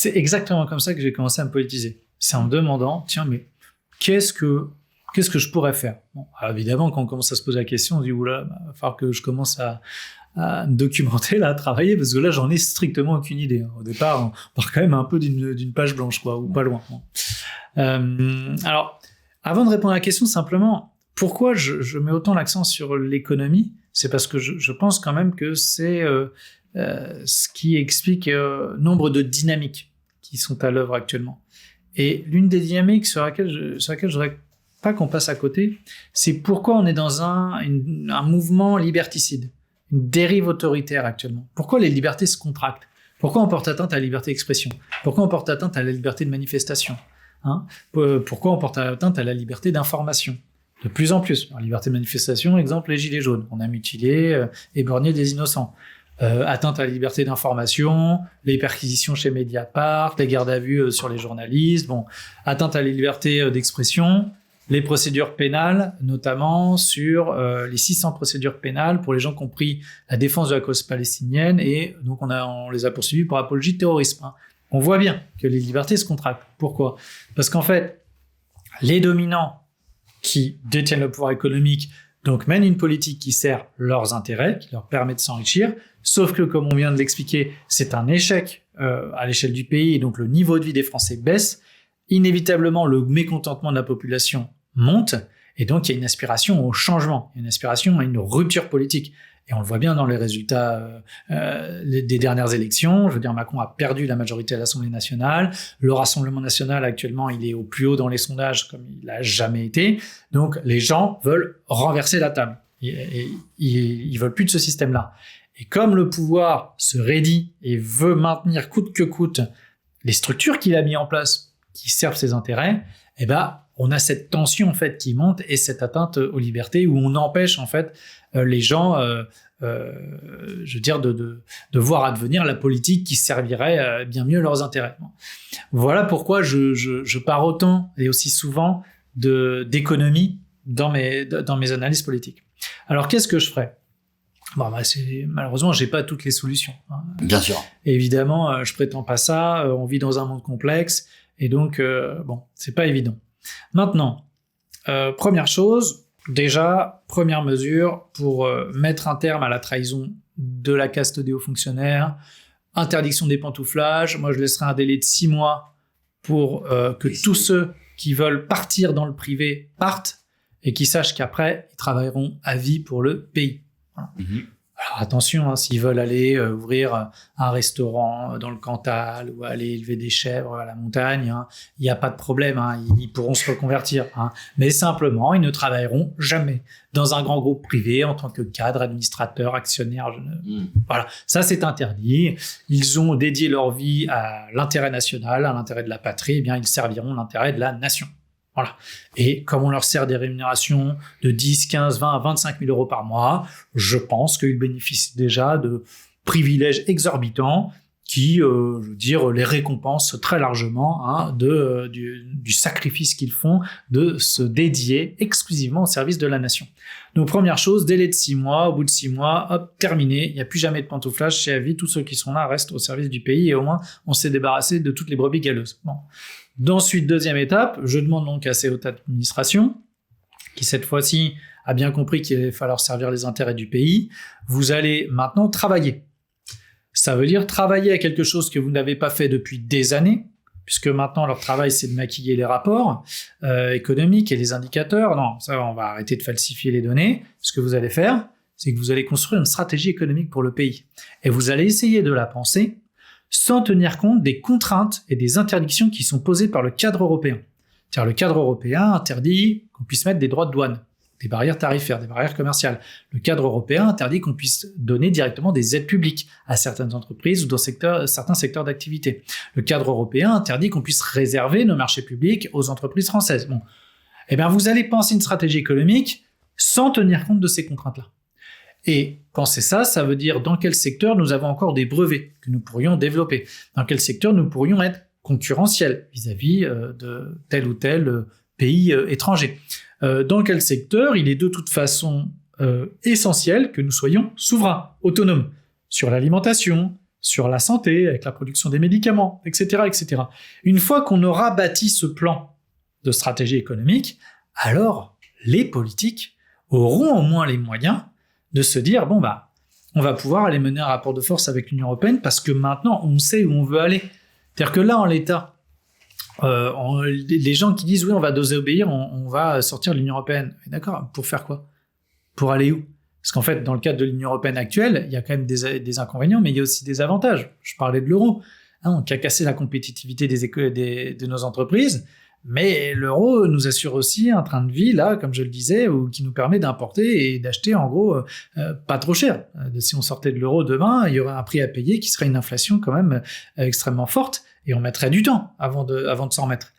C'est exactement comme ça que j'ai commencé à me politiser. C'est en me demandant, tiens, mais qu'est-ce que je pourrais faire? Bon, alors évidemment, quand on commence à se poser la question, on se dit, oula, il va falloir que je commence à me documenter, là, à travailler, parce que là, j'en ai strictement aucune idée. Au départ, on part quand même un peu d'une page blanche, quoi, ou pas loin. Alors, avant de répondre à la question, simplement, pourquoi je mets autant l'accent sur l'économie? C'est parce que je pense quand même que c'est ce qui explique nombre de dynamiques qui sont à l'œuvre actuellement. Et l'une des dynamiques sur laquelle je voudrais pas qu'on passe à côté, c'est pourquoi on est dans un mouvement liberticide, une dérive autoritaire actuellement. Pourquoi les libertés se contractent? Pourquoi on porte atteinte à la liberté d'expression? Pourquoi on porte atteinte à la liberté de manifestation? Pourquoi on porte atteinte à la liberté d'information? De plus en plus. La liberté de manifestation, exemple, les gilets jaunes. On a mutilé, éborgné des innocents. Atteinte à la liberté d'information, les perquisitions chez Mediapart, les gardes à vue sur les journalistes, atteinte à la liberté d'expression, les procédures pénales, notamment sur les 600 procédures pénales pour les gens qui ont pris la défense de la cause palestinienne, et donc on les a poursuivis pour apologie de terrorisme. On voit bien que les libertés se contractent. Pourquoi? Parce qu'en fait, les dominants qui détiennent le pouvoir économique donc mènent une politique qui sert leurs intérêts, qui leur permet de s'enrichir, sauf que, comme on vient de l'expliquer, c'est un échec à l'échelle du pays, et donc le niveau de vie des Français baisse. Inévitablement, le mécontentement de la population monte, et donc il y a une aspiration au changement, une aspiration à une rupture politique. Et on le voit bien dans les résultats des dernières élections. Je veux dire, Macron a perdu la majorité à l'Assemblée nationale. Le Rassemblement national, actuellement, il est au plus haut dans les sondages, comme il n'a jamais été. Donc, les gens veulent renverser la table. Ils veulent plus de ce système-là. Et comme le pouvoir se raidit et veut maintenir coûte que coûte les structures qu'il a mis en place qui servent ses intérêts, eh ben, on a cette tension en fait qui monte et cette atteinte aux libertés où on empêche en fait les gens, je veux dire, de voir advenir la politique qui servirait bien mieux leurs intérêts. Voilà pourquoi je pars autant et aussi souvent d'économie dans mes analyses politiques. Alors qu'est-ce que je ferais? Malheureusement, j'ai pas toutes les solutions. Bien sûr. Et évidemment, je prétends pas ça. On vit dans un monde complexe et donc c'est pas évident. Maintenant, première chose, déjà, première mesure pour mettre un terme à la trahison de la caste des hauts fonctionnaires, interdiction des pantouflages. Moi, je laisserai un délai de 6 mois pour que tous ceux qui veulent partir dans le privé partent et qui sachent qu'après, ils travailleront à vie pour le pays. Voilà. Alors attention, s'ils veulent aller ouvrir un restaurant dans le Cantal ou aller élever des chèvres à la montagne, il n'y a pas de problème, ils pourront se reconvertir. Mais simplement, ils ne travailleront jamais dans un grand groupe privé en tant que cadre, administrateur, actionnaire. Voilà, ça c'est interdit. Ils ont dédié leur vie à l'intérêt national, à l'intérêt de la patrie, eh bien ils serviront l'intérêt de la nation. Voilà. Et comme on leur sert des rémunérations de 10, 15, 20 à 25 000 euros par mois, je pense qu'ils bénéficient déjà de privilèges exorbitants qui, je veux dire, les récompensent très largement du sacrifice qu'ils font de se dédier exclusivement au service de la nation. Donc première chose, délai de 6 mois, au bout de 6 mois, hop, terminé, il n'y a plus jamais de pantouflage, chez Avis, tous ceux qui sont là restent au service du pays et au moins on s'est débarrassé de toutes les brebis galeuses. Bon. Ensuite, deuxième étape, je demande donc à ces hautes administrations, qui cette fois-ci a bien compris qu'il allait falloir servir les intérêts du pays, vous allez maintenant travailler. Ça veut dire travailler à quelque chose que vous n'avez pas fait depuis des années, puisque maintenant leur travail c'est de maquiller les rapports économiques et les indicateurs. Non, ça on va arrêter de falsifier les données. Ce que vous allez faire, c'est que vous allez construire une stratégie économique pour le pays. Et vous allez essayer de la penser sans tenir compte des contraintes et des interdictions qui sont posées par le cadre européen. C'est-à-dire le cadre européen interdit qu'on puisse mettre des droits de douane, des barrières tarifaires, des barrières commerciales. Le cadre européen interdit qu'on puisse donner directement des aides publiques à certaines entreprises ou dans certains secteurs d'activité. Le cadre européen interdit qu'on puisse réserver nos marchés publics aux entreprises françaises. Bon. Eh bien, vous allez penser une stratégie économique sans tenir compte de ces contraintes-là. Et penser ça, ça veut dire dans quel secteur nous avons encore des brevets que nous pourrions développer, dans quel secteur nous pourrions être concurrentiels vis-à-vis de tel ou tel pays étranger. Dans quel secteur il est de toute façon essentiel que nous soyons souverains, autonomes, sur l'alimentation, sur la santé, avec la production des médicaments, etc., etc. Une fois qu'on aura bâti ce plan de stratégie économique, alors les politiques auront au moins les moyens de se dire, bon bah, on va pouvoir aller mener un rapport de force avec l'Union européenne parce que maintenant, on sait où on veut aller. C'est-à-dire que là, en l'état, les gens qui disent, oui, on va désobéir, on va sortir de l'Union européenne. D'accord, pour faire quoi? Pour aller où? Parce qu'en fait, dans le cadre de l'Union européenne actuelle, il y a quand même des inconvénients, mais il y a aussi des avantages. Je parlais de l'euro, qui a cassé la compétitivité de nos entreprises, mais l'euro nous assure aussi un train de vie, là, comme je le disais, qui nous permet d'importer et d'acheter, en gros, pas trop cher. Si on sortait de l'euro demain, il y aurait un prix à payer qui serait une inflation quand même extrêmement forte, et on mettrait du temps avant de s'en remettre.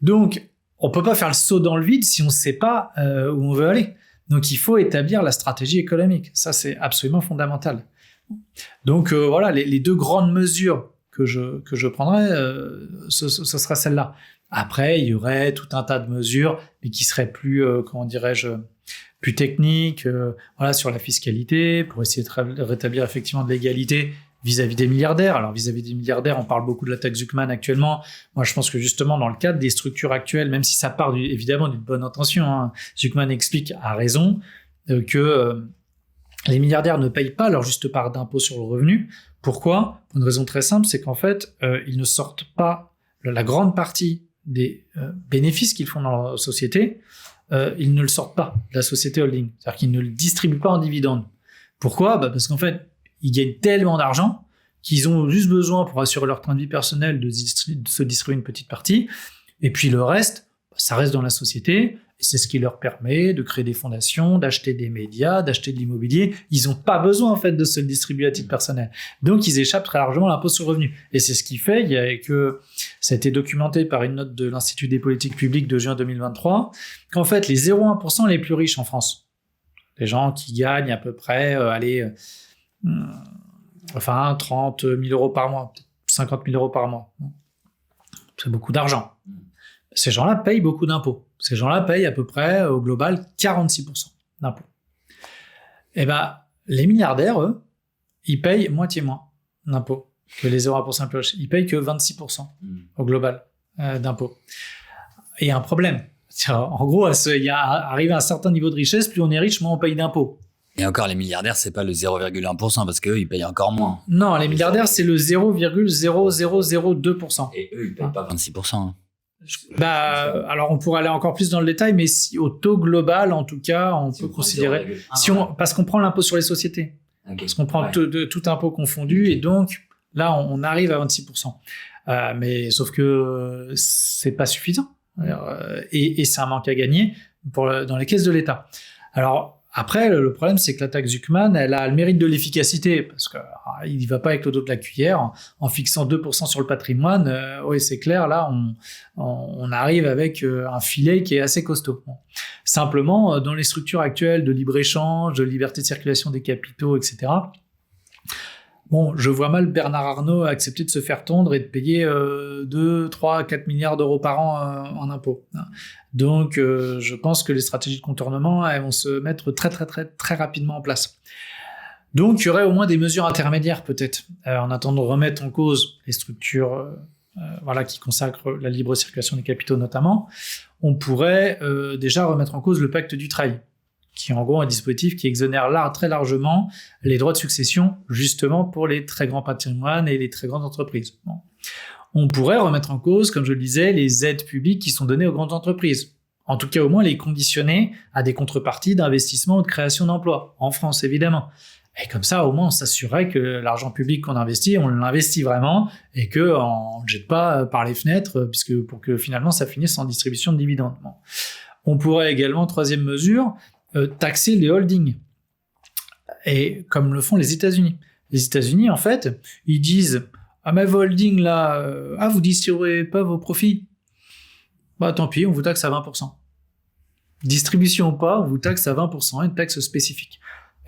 Donc, on peut pas faire le saut dans le vide si on ne sait pas où on veut aller. Donc, il faut établir la stratégie économique. Ça, c'est absolument fondamental. Donc, voilà, les deux grandes mesures que je prendrais, ce sera celle-là. Après, il y aurait tout un tas de mesures, mais qui seraient plus, plus techniques, voilà, sur la fiscalité, pour essayer de rétablir effectivement de l'égalité vis-à-vis des milliardaires. Alors, vis-à-vis des milliardaires, on parle beaucoup de la taxe Zuckman actuellement. Moi, je pense que justement, dans le cadre des structures actuelles, même si ça part évidemment d'une bonne intention, Zuckman explique à raison que les milliardaires ne payent pas leur juste part d'impôt sur le revenu. Pourquoi? Pour une raison très simple, c'est qu'en fait, ils ne sortent pas la grande partie des bénéfices qu'ils font dans leur société, ils ne le sortent pas de la société holding. C'est-à-dire qu'ils ne le distribuent pas en dividendes. Pourquoi? Parce qu'en fait, ils gagnent tellement d'argent qu'ils ont juste besoin pour assurer leur train de vie personnel de se distribuer une petite partie. Et puis le reste, ça reste dans la société. Et c'est ce qui leur permet de créer des fondations, d'acheter des médias, d'acheter de l'immobilier. Ils n'ont pas besoin en fait de se le distribuer à titre personnel. Donc ils échappent très largement à l'impôt sur le revenu. Et c'est ce qui fait que ça a été documenté par une note de l'Institut des politiques publiques de juin 2023, qu'en fait les 0,1% les plus riches en France, les gens qui gagnent à peu près 30 000 euros par mois, 50 000 euros par mois, c'est beaucoup d'argent. Ces gens-là payent beaucoup d'impôts. Ces gens-là payent à peu près, au global, 46% d'impôts. Et ben, les milliardaires, eux, ils payent moitié moins d'impôts que les 0,1% plus riches. Ils payent que 26% au global d'impôts. Et il y a un problème. En gros, arrivé à un certain niveau de richesse, plus on est riche, moins on paye d'impôts. Et encore, les milliardaires, c'est pas le 0,1% parce qu'eux, ils payent encore moins. Non, les milliardaires, c'est le 0,0002%. Et eux, ils payent pas 26%. Alors on pourrait aller encore plus dans le détail, mais au taux global, en tout cas, on peut considérer, parce qu'on prend l'impôt sur les sociétés, parce qu'on prend tout impôt confondu, et donc là, on arrive à 26%. Mais sauf que c'est pas suffisant, et c'est un manque à gagner dans les caisses de l'État. Alors après, le problème, c'est que la taxe Zuckman, elle a le mérite de l'efficacité, parce qu'il ne va pas avec le dos de la cuillère, en fixant 2% sur le patrimoine. Oui, c'est clair, là, on arrive avec un filet qui est assez costaud. Bon. Simplement, dans les structures actuelles de libre-échange, de liberté de circulation des capitaux, etc., bon, je vois mal Bernard Arnault accepter de se faire tondre et de payer 2, 3, 4 milliards d'euros par an en impôts. Donc, je pense que les stratégies de contournement, elles vont se mettre très, très, très, très rapidement en place. Donc, il y aurait au moins des mesures intermédiaires, peut-être, en attendant de remettre en cause les structures qui consacrent la libre circulation des capitaux, notamment. On pourrait déjà remettre en cause le pacte du travail, qui est en gros un dispositif qui exonère très largement les droits de succession, justement pour les très grands patrimoines et les très grandes entreprises. Bon. On pourrait remettre en cause, comme je le disais, les aides publiques qui sont données aux grandes entreprises. En tout cas, au moins les conditionner à des contreparties d'investissement ou de création d'emplois, en France évidemment. Et comme ça, au moins, on s'assurerait que l'argent public qu'on investit, on l'investit vraiment, et qu'on ne jette pas par les fenêtres, pour que finalement ça finisse en distribution de dividendes. Bon. On pourrait également, troisième mesure, taxer les holdings, et comme le font les États-Unis. Les États-Unis, en fait, ils disent « Ah, mais vos holdings, là, vous distribuez pas vos profits. Bah, tant pis, on vous taxe à 20%. Distribution ou pas, on vous taxe à 20%, une taxe spécifique. »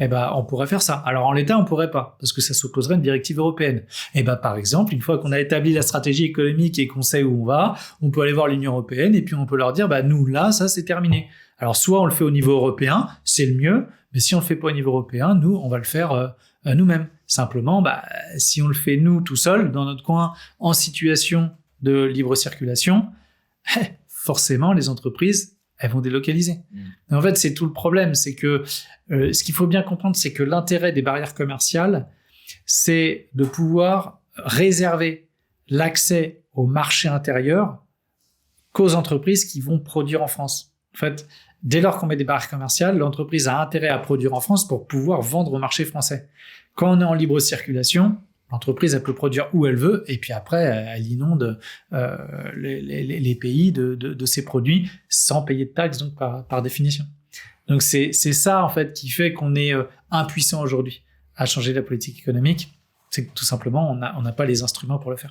Eh ben, on pourrait faire ça. Alors, en l'état, on pourrait pas, parce que ça s'opposerait à une directive européenne. Eh ben, par exemple, une fois qu'on a établi la stratégie économique et qu'on sait où on va, on peut aller voir l'Union européenne, et puis on peut leur dire, nous, là, ça, c'est terminé. Alors, soit on le fait au niveau européen, c'est le mieux, mais si on le fait pas au niveau européen, nous, on va le faire nous-mêmes. Simplement, si on le fait nous tout seuls, dans notre coin, en situation de libre circulation, forcément, les entreprises, elles vont délocaliser. Et en fait, c'est tout le problème. C'est que ce qu'il faut bien comprendre, c'est que l'intérêt des barrières commerciales, c'est de pouvoir réserver l'accès au marché intérieur qu'aux entreprises qui vont produire en France. En fait, dès lors qu'on met des barrières commerciales, l'entreprise a intérêt à produire en France pour pouvoir vendre au marché français. Quand on est en libre circulation, l'entreprise, elle peut produire où elle veut, et puis après, elle inonde les pays de ses produits sans payer de taxes, donc par définition. Donc c'est ça, en fait, qui fait qu'on est impuissant aujourd'hui à changer la politique économique. C'est que tout simplement, on n'a pas les instruments pour le faire.